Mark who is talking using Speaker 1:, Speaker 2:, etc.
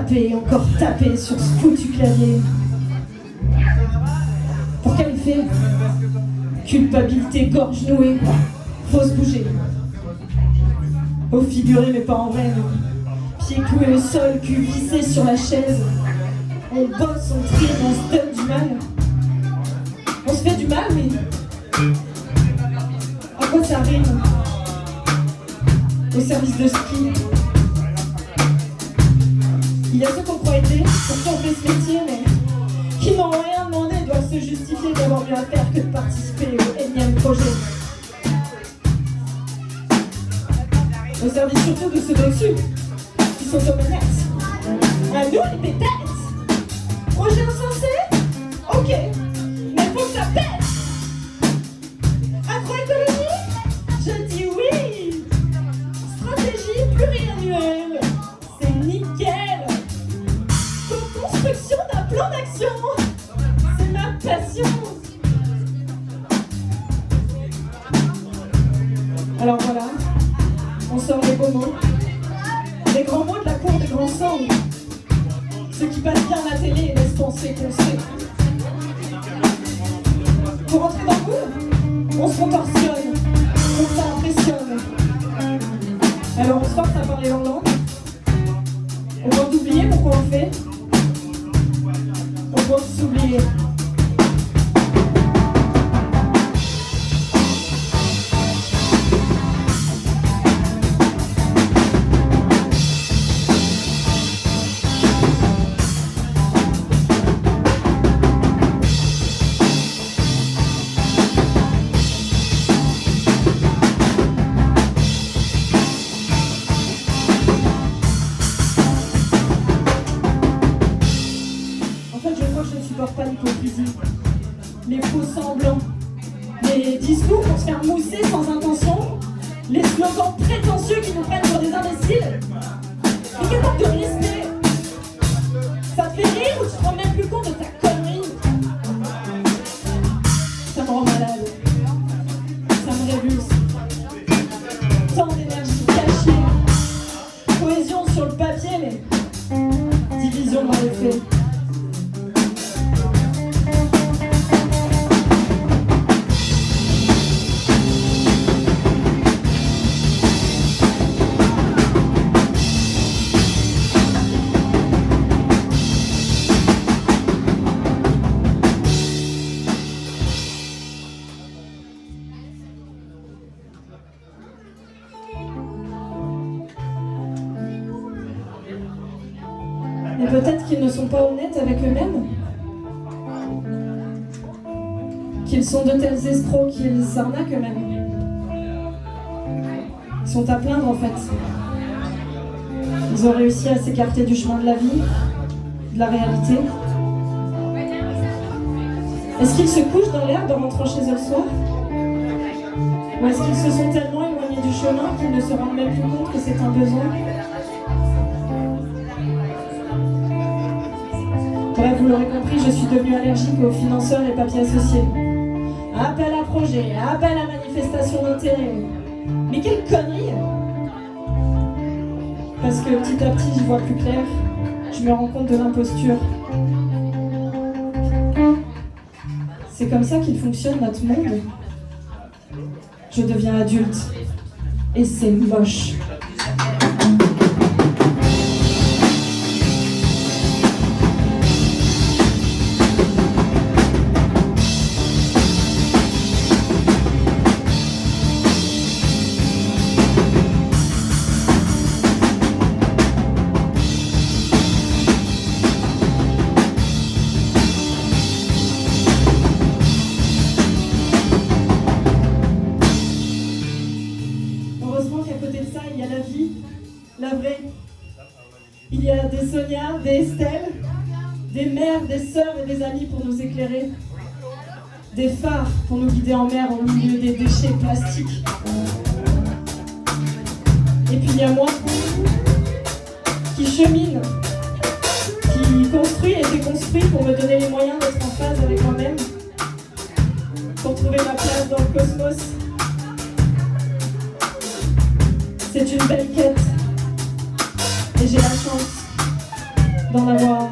Speaker 1: taper et encore taper sur ce foutu clavier. Pour quel effet? Culpabilité, gorge nouée, faut se bouger. Au figuré mais pas en vrai, non. Pieds cloués au sol, cul vissé sur la chaise. On bosse, on trie, on se donne du mal. On se fait du mal, mais à quoi ça rime? Au service de ski. Il y a ceux qu'on croit aider, pour qui on fait ce métier, mais qui n'ont rien demandé, doivent se justifier d'avoir mieux à faire que de participer au énième projet. Au service surtout de ceux d'au-dessus, qui sont aux manettes. À nous les pépettes. Projet insensé? Ok, mais faut que ça pète. Agroécologie? Je dis oui. Stratégie pluriannuelle, c'est nickel. Co-construction d'un plan d'action, c'est ma passion. Alors voilà, on sort les beaux mots, les grands mots de la cour des grands sangs, ceux qui passent bien à la télé et laissent penser qu'on sait. Pour rentrer dans le moule, on se contorsionne, on s'impressionne. Alors on se force à parler en langue, on doit oublier pourquoi on le fait, on doit s'oublier. Pas l'hypocrisie, les faux semblants, les discours pour se faire mousser sans intention, les slogans prétentieux qui nous prennent pour des imbéciles. Mais quel manque de respect! Ça te fait rire ou tu te rends même plus compte de ta connerie? Ça me rend malade, ça me révulse. Tant d'énergie cachée, cohésion sur le papier, mais division dans les faits. Mais peut-être qu'ils ne sont pas honnêtes avec eux-mêmes, qu'ils sont de tels escrocs qu'ils s'arnaquent eux-mêmes. Ils sont à plaindre en fait. Ils ont réussi à s'écarter du chemin de la vie, de la réalité. Est-ce qu'ils se couchent dans l'herbe en rentrant chez eux le soir? Ou est-ce qu'ils se sont tellement éloignés du chemin qu'ils ne se rendent même plus compte que c'est un besoin? Bref, vous l'aurez compris, je suis devenue allergique aux financeurs et papiers associés. Appel à projet, appel à manifestation d'intérêt. Mais quelle connerie! Parce que petit à petit, j'y vois plus clair. Je me rends compte de l'imposture. C'est comme ça qu'il fonctionne notre monde. Je deviens adulte. Et c'est moche. Il y a la vie, la vraie. Il y a des Sonia, des Estelle, des mères, des sœurs et des amis pour nous éclairer. Des phares pour nous guider en mer au milieu des déchets plastiques. Et puis il y a moi, qui chemine, qui construit et déconstruit pour me donner les moyens d'être en phase avec moi-même, pour trouver ma place dans le cosmos. C'est une belle quête et j'ai la chance d'en avoir